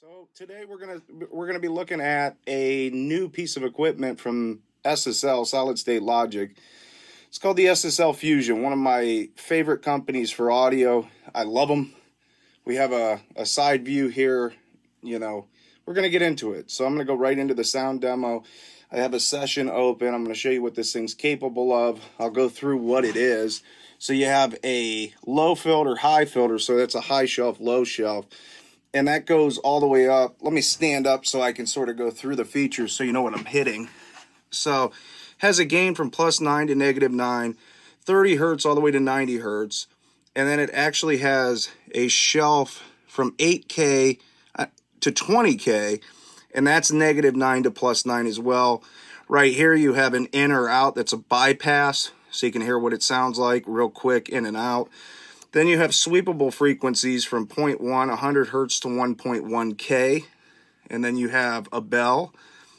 So today we're gonna be looking at a new piece of equipment from SSL Solid State Logic. It's called the SSL Fusion, one of my favorite companies for audio. I love them. We have a side view here. We're gonna get into it. So I'm gonna go right into the sound demo. I have a session open. I'm gonna show you what this thing's capable of. I'll go through what it is. So you have a low filter, high filter. So that's a high shelf, low shelf. And that goes all the way up. Let me stand up so I can sort of go through the features so you know what I'm hitting. So has a gain from +9 to -9, 30 hertz all the way to 90 hertz. And then it actually has a shelf from 8K to 20K, and that's -9 to +9 as well. Right here you have an in or out that's a bypass, so you can hear what it sounds like real quick in and out. Then you have sweepable frequencies from 0.1, 100 hertz to 1.1K. And then you have a bell,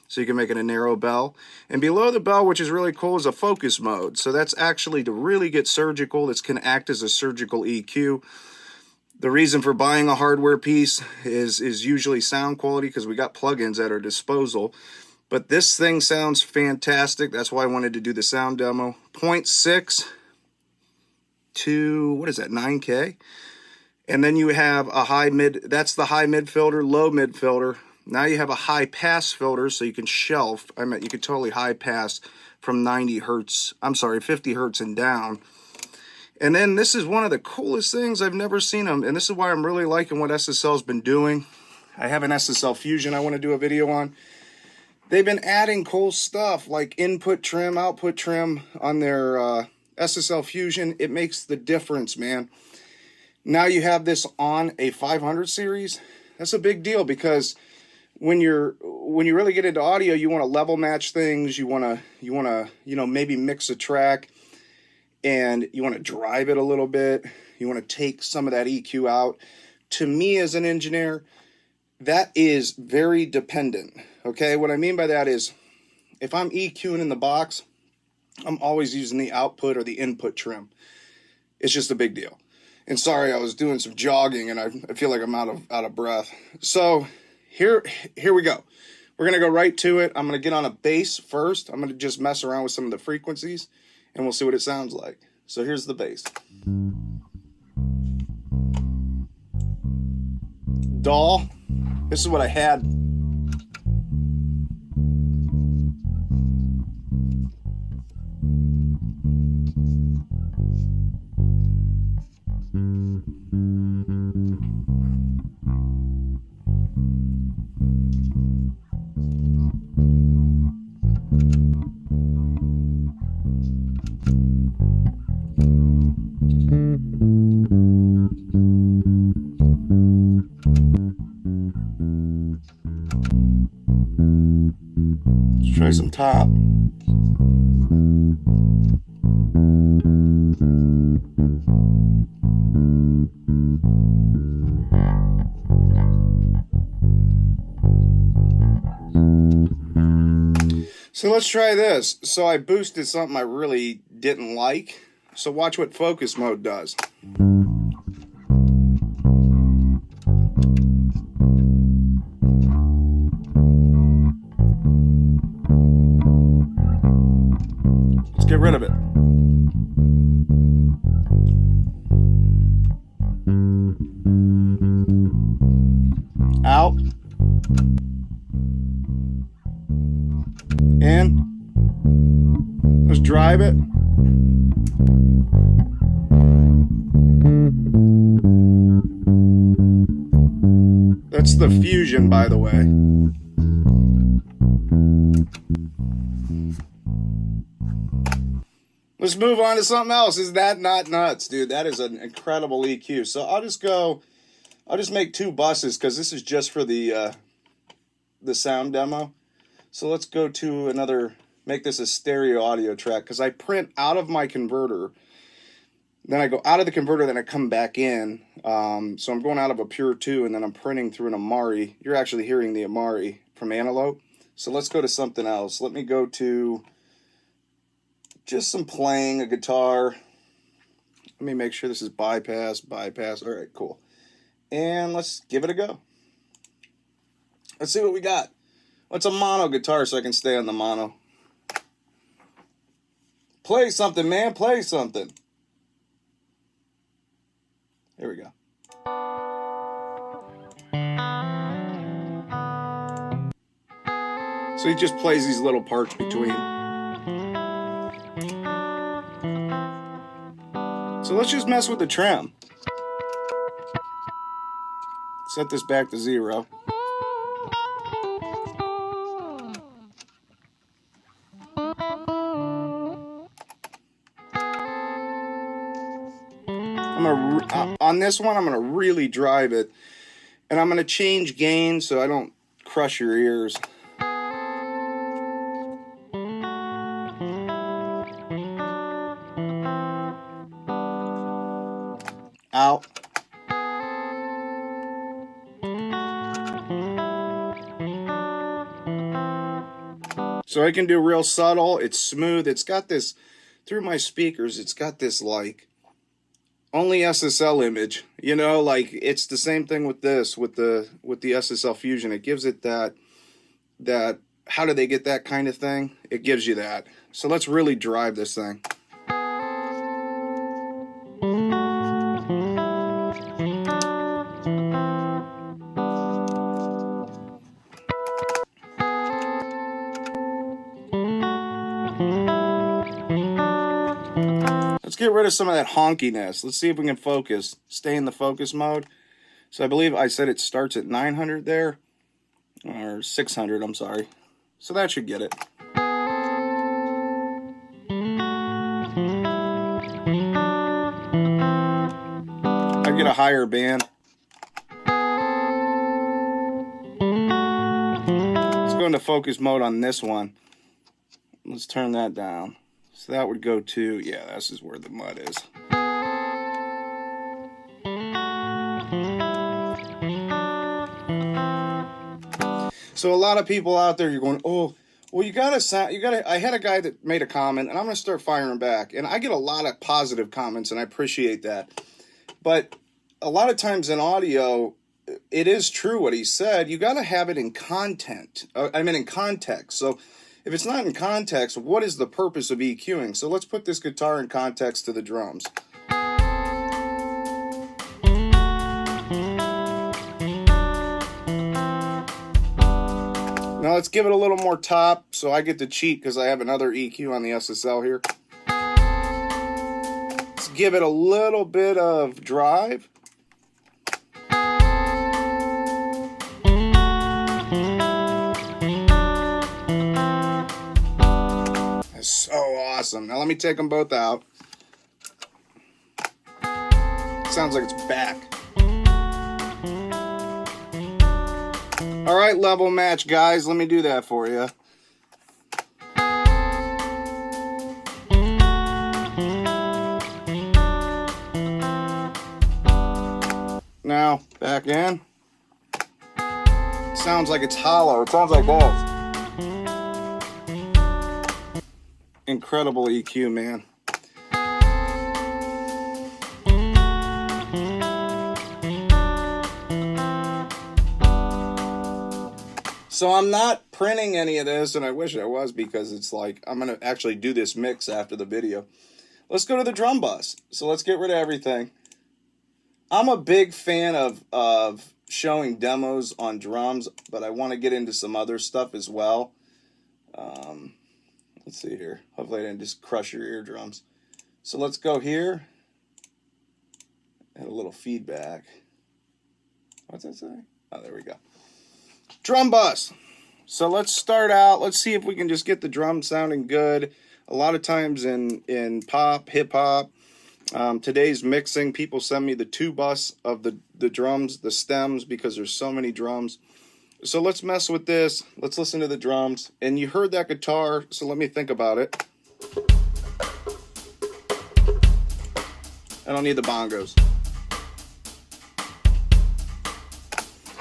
so you can make it a narrow bell. And below the bell, which is really cool, is a focus mode. So that's actually to really get surgical. This can act as a surgical EQ. The reason for buying a hardware piece is usually sound quality, because we got plugins at our disposal. But this thing sounds fantastic. That's why I wanted to do the sound demo. 0.6 to, what is that, 9K? And then you have a high mid, that's the high mid filter, low mid filter. Now you have a high pass filter, so you can shelf, you can totally high pass from 50 hertz and down. And then this is one of the coolest things I've never seen them, and this is why I'm really liking what SSL's been doing. I have an SSL Fusion I want to do a video on. They've been adding cool stuff like input trim, output trim on their SSL Fusion. It makes the difference, man. Now you have this on a 500 series. That's a big deal, because when you really get into audio, you want to level match things. You want to maybe mix a track, and you want to drive it a little bit. You want to take some of that EQ out. To me, as an engineer, that is very dependent. Okay, what I mean by that is, if I'm EQing in the box, I'm always using the output or the input trim. It's just a big deal. And sorry, I was doing some jogging and I feel like I'm out of breath. So here we go. We're gonna go right to it. I'm gonna get on a bass first. I'm gonna just mess around with some of the frequencies and we'll see what it sounds like. So here's the bass. Doll. This is what I had. Let's try some top. So let's try this. So I boosted something I really didn't like. So watch what focus mode does. Let's get rid of it. Out. In. Let's drive it. That's the Fusion, by the way. Let's move on to something else. Is that not nuts, dude? That is an incredible EQ. So I'll just make two buses, because this is just for the sound demo. So let's go to another, make this a stereo audio track, because I print out of my converter. Then I go out of the converter, then I come back in. So I'm going out of a Pure 2, and then I'm printing through an Amari. You're actually hearing the Amari from Antelope. So let's go to something else. Let me go to just some playing, a guitar. Let me make sure this is bypass. All right, cool. And let's give it a go. Let's see what we got. What's a mono guitar so I can stay on the mono? Play something, man. Play something. Here we go. So he just plays these little parts between. So let's just mess with the trim. Set this back to 0. On this one, I'm going to really drive it. And I'm going to change gain so I don't crush your ears. Out. So I can do real subtle. It's smooth. It's got this, through my speakers, it's got this like only SSL image, you know, like it's the same thing with this, with the SSL Fusion. It gives it that how do they get that kind of thing? It gives you that. So let's really drive this thing. Let's get rid of some of that honkiness. Let's see if we can focus. Stay in the focus mode. So I believe I said it starts at 900 there. Or 600, I'm sorry. So that should get it. I get a higher band. Let's go into focus mode on this one. Let's turn that down. So that would go to, yeah, this is where the mud is. So a lot of people out there, you're going, oh, well, you gotta sound, I had a guy that made a comment, and I'm gonna start firing back. And I get a lot of positive comments, and I appreciate that. But a lot of times in audio, it is true what he said. You gotta have it in content. In context. So if it's not in context, what is the purpose of EQing? So let's put this guitar in context to the drums. Now let's give it a little more top so I get to cheat because I have another EQ on the SSL here. Let's give it a little bit of drive. So awesome. Now let me take them both out. Sounds like it's back. All right, level match, guys. Let me do that for you. Now, back in. Sounds like it's hollow. It sounds like this. Incredible EQ, man. So I'm not printing any of this, and I wish I was because it's like I'm going to actually do this mix after the video. Let's go to the drum bus. So let's get rid of everything. I'm a big fan of showing demos on drums, but I want to get into some other stuff as well. Let's see here. Hopefully I didn't just crush your eardrums. So let's go here. Add a little feedback. What's that say? Oh, there we go. Drum bus. So let's start out. Let's see if we can just get the drum sounding good. A lot of times in pop, hip hop, today's mixing, people send me the 2 bus of the drums, the stems, because there's so many drums. So let's mess with this. Let's listen to the drums. And you heard that guitar, so let me think about it. I don't need the bongos.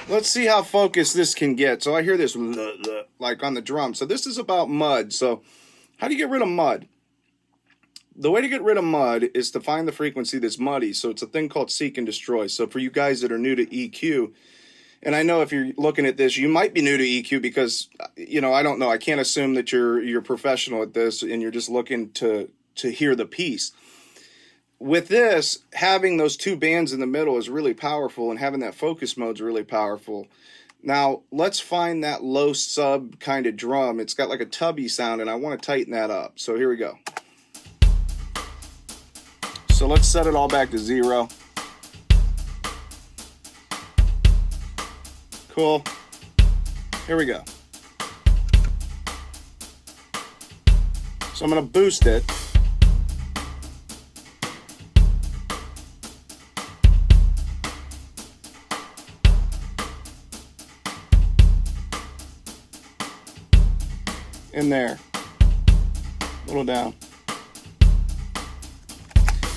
Let's see how focused this can get. So I hear this like on the drum. So this is about mud. So how do you get rid of mud? The way to get rid of mud is to find the frequency that's muddy. So it's a thing called seek and destroy. So for you guys that are new to EQ, And I know if you're looking at this, you might be new to EQ because, you know, I don't know. I can't assume that you're professional at this and you're just looking to hear the piece. With this, having those two bands in the middle is really powerful, and having that focus mode is really powerful. Now, let's find that low sub kind of drum. It's got like a tubby sound, and I want to tighten that up. So here we go. So let's set it all back to 0. Cool. Here we go. So I'm going to boost it. In there. A little down.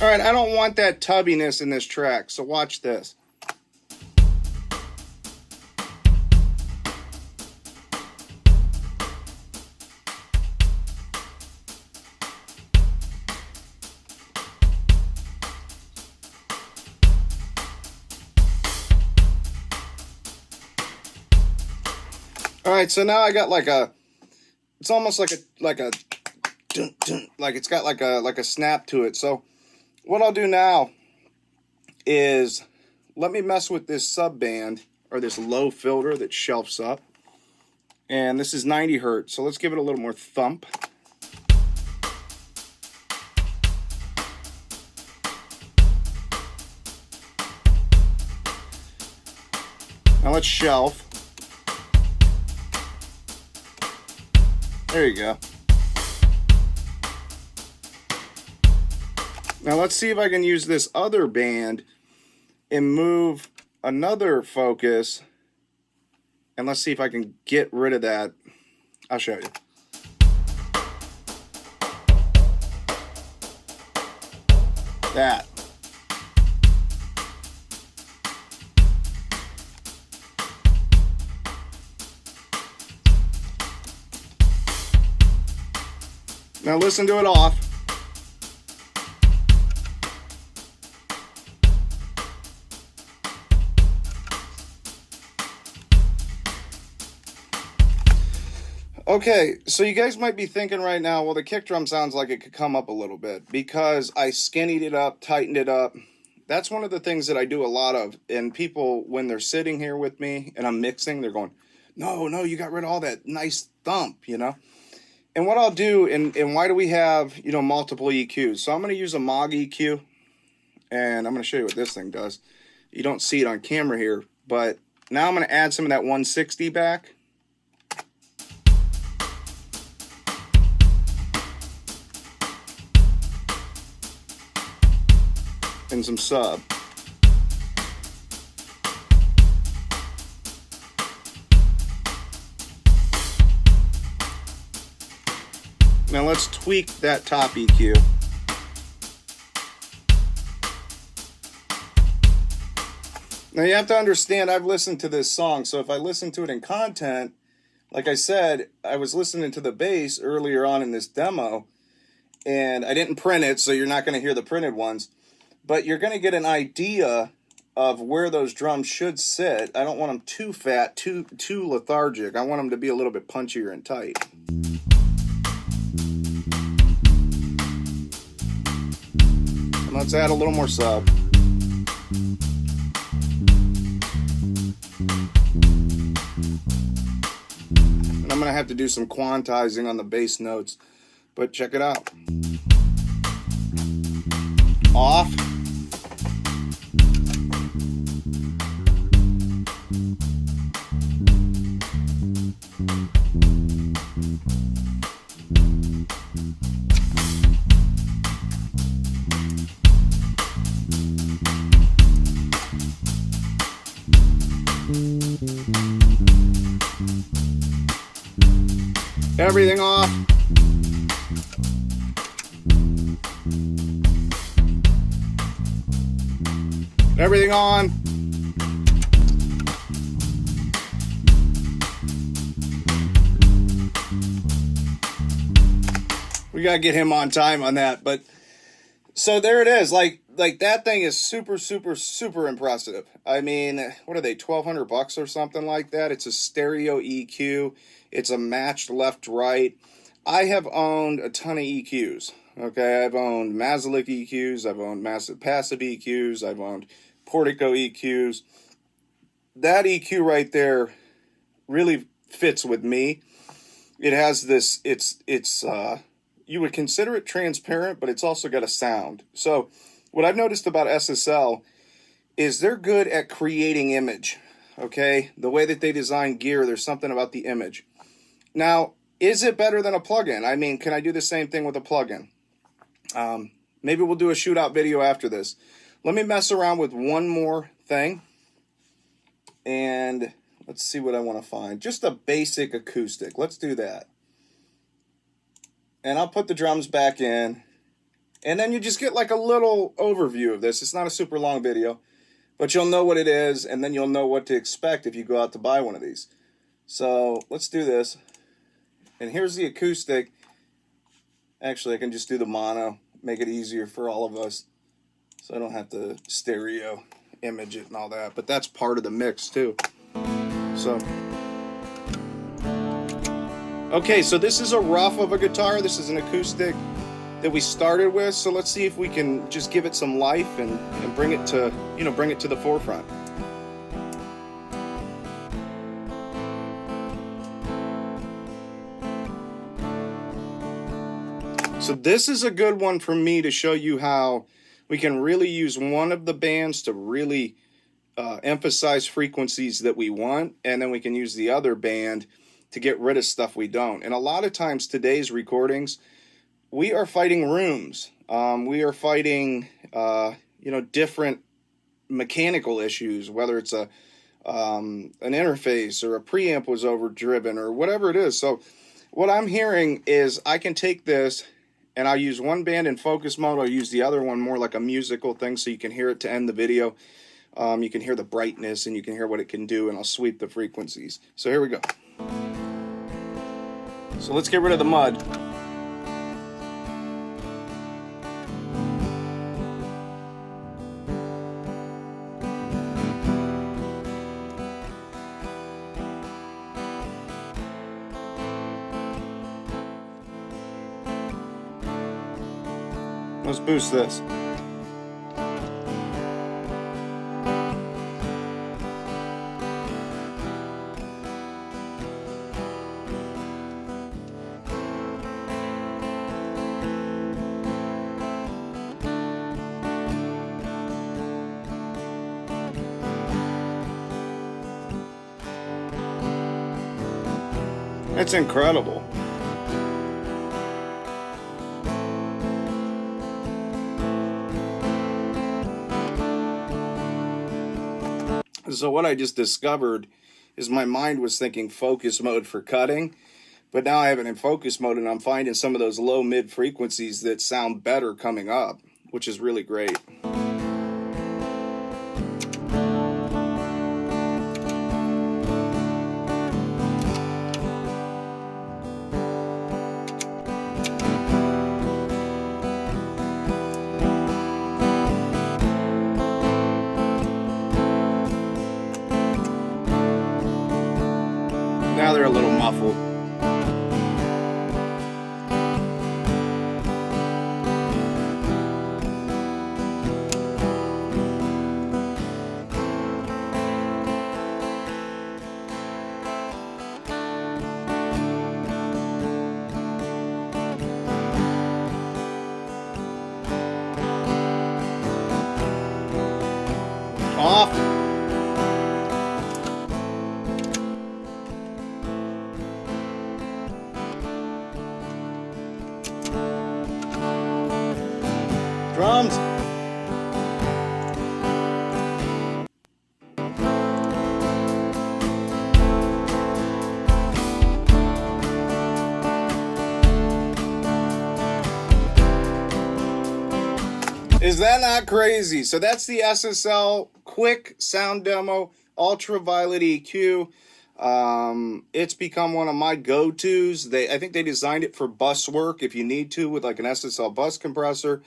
All right, I don't want that tubbiness in this track, so watch this. All right, so now I got like a, it's almost like a dun, dun, like it's got like a snap to it. So what I'll do now is let me mess with this sub band, or this low filter that shelves up. And this is 90 hertz, so let's give it a little more thump. Now let's shelf. There you go. Now let's see if I can use this other band and move another focus, and let's see if I can get rid of that. I'll show you. That. Now listen to it off. Okay, so you guys might be thinking right now, well, the kick drum sounds like it could come up a little bit because I skinnied it up, tightened it up. That's one of the things that I do a lot of. And people, when they're sitting here with me and I'm mixing, they're going, no, you got rid of all that nice thump, you know? And what I'll do, and why do we have, you know, multiple EQs? So I'm going to use a Moog EQ, and I'm going to show you what this thing does. You don't see it on camera here, but now I'm going to add some of that 160 back. And some sub. Now let's tweak that top EQ. Now you have to understand, I've listened to this song, so if I listen to it in content, like I said, I was listening to the bass earlier on in this demo, and I didn't print it, so you're not going to hear the printed ones, but you're going to get an idea of where those drums should sit. I don't want them too fat, too lethargic. I want them to be a little bit punchier and tight. And let's add a little more sub. And I'm going to have to do some quantizing on the bass notes, but check it out. Off. Everything off. Everything on. We gotta get him on time on that, but so there it is. Like, like that thing is super, super, super impressive. I mean, what are they, $1,200 or something like that? It's a stereo EQ. It's a matched left right. I have owned a ton of EQs. Okay, I've owned Mazalik EQs. I've owned massive passive EQs. I've owned Portico EQs. That EQ right there really fits with me. It has this. It's you would consider it transparent, but it's also got a sound. So what I've noticed about SSL is they're good at creating image. Okay, the way that they design gear, there's something about the image. Now, is it better than a plugin? I mean, can I do the same thing with a plugin? Maybe we'll do a shootout video after this. Let me mess around with one more thing, and let's see what I want to find. Just a basic acoustic. Let's do that. And I'll put the drums back in, and then you just get like a little overview of this. It's not a super long video, but you'll know what it is, and then you'll know what to expect if you go out to buy one of these. So let's do this. And here's the acoustic. Actually, I can just do the mono, make it easier for all of us, so I don't have to stereo image it and all that. But that's part of the mix too. So, okay, so this is a rough of a guitar. This is an acoustic that we started with. So let's see if we can just give it some life and bring it to, bring it to the forefront. So this is a good one for me to show you how we can really use one of the bands to really emphasize frequencies that we want, and then we can use the other band to get rid of stuff we don't. And a lot of times today's recordings, we are fighting rooms. We are fighting, different mechanical issues, whether it's an interface or a preamp was overdriven or whatever it is. So what I'm hearing is I can take this and I'll use one band in focus mode. I'll use the other one more like a musical thing so you can hear it to end the video. You can hear the brightness and you can hear what it can do, and I'll sweep the frequencies. So here we go. So let's get rid of the mud. Let's boost this. It's incredible. So what I just discovered is my mind was thinking focus mode for cutting, but now I have it in focus mode and I'm finding some of those low mid frequencies that sound better coming up, which is really great. Now they're a little muffled. Off. Drums. Is that not crazy? So that's the SSL quick sound demo, ultraviolet EQ. It's become one of my go-tos. I think they designed it for bus work if you need to with like an SSL bus compressor.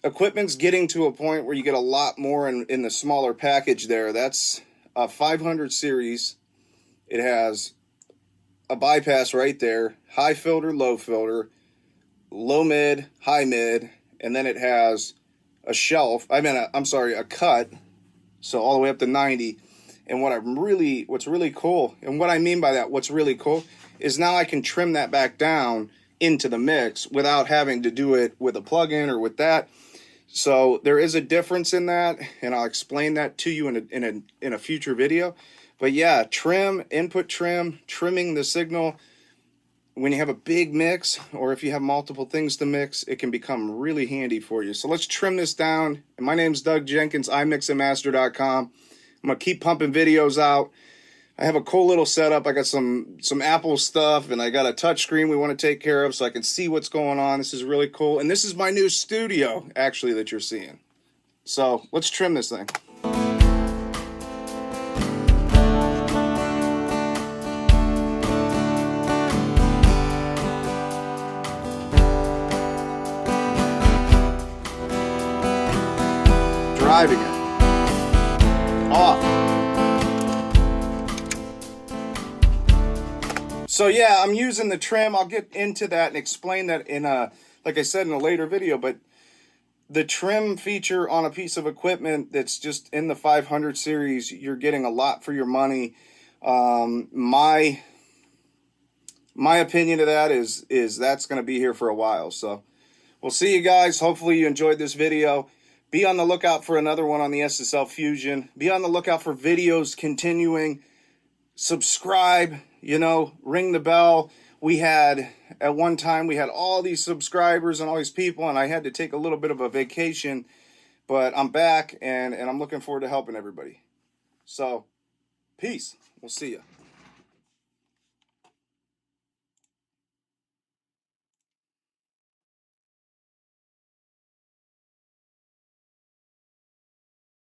equipment's getting to a point where you get a lot more in the smaller package there. That's a 500 series. It has a bypass right there, high filter, low filter, low mid, high mid, and then it has a shelf. A cut, so all the way up to 90. And what's really cool, and what I mean by that, what's really cool, is now I can trim that back down into the mix without having to do it with a plug-in or with that. So there is a difference in that, and I'll explain that to you in a future video. But yeah, input trim, trimming the signal. When you have a big mix, or if you have multiple things to mix, it can become really handy for you. So let's trim this down. And my name's Doug Jenkins, iMixandMaster.com. I'm going to keep pumping videos out. I have a cool little setup. I got some Apple stuff, and I got a touch screen we want to take care of so I can see what's going on. This is really cool. And this is my new studio, actually, that you're seeing. So let's trim this thing. Driving it off. So yeah, I'm using the trim. I'll get into that and explain that like I said, in a later video. But the trim feature on a piece of equipment that's just in the 500 series, you're getting a lot for your money. My opinion of that is that's going to be here for a while. So we'll see you guys. Hopefully you enjoyed this video. Be on the lookout for another one on the SSL Fusion. Be on the lookout for videos continuing. Subscribe, ring the bell. At one time, we had all these subscribers and all these people, and I had to take a little bit of a vacation. But I'm back, and I'm looking forward to helping everybody. So, peace. We'll see you.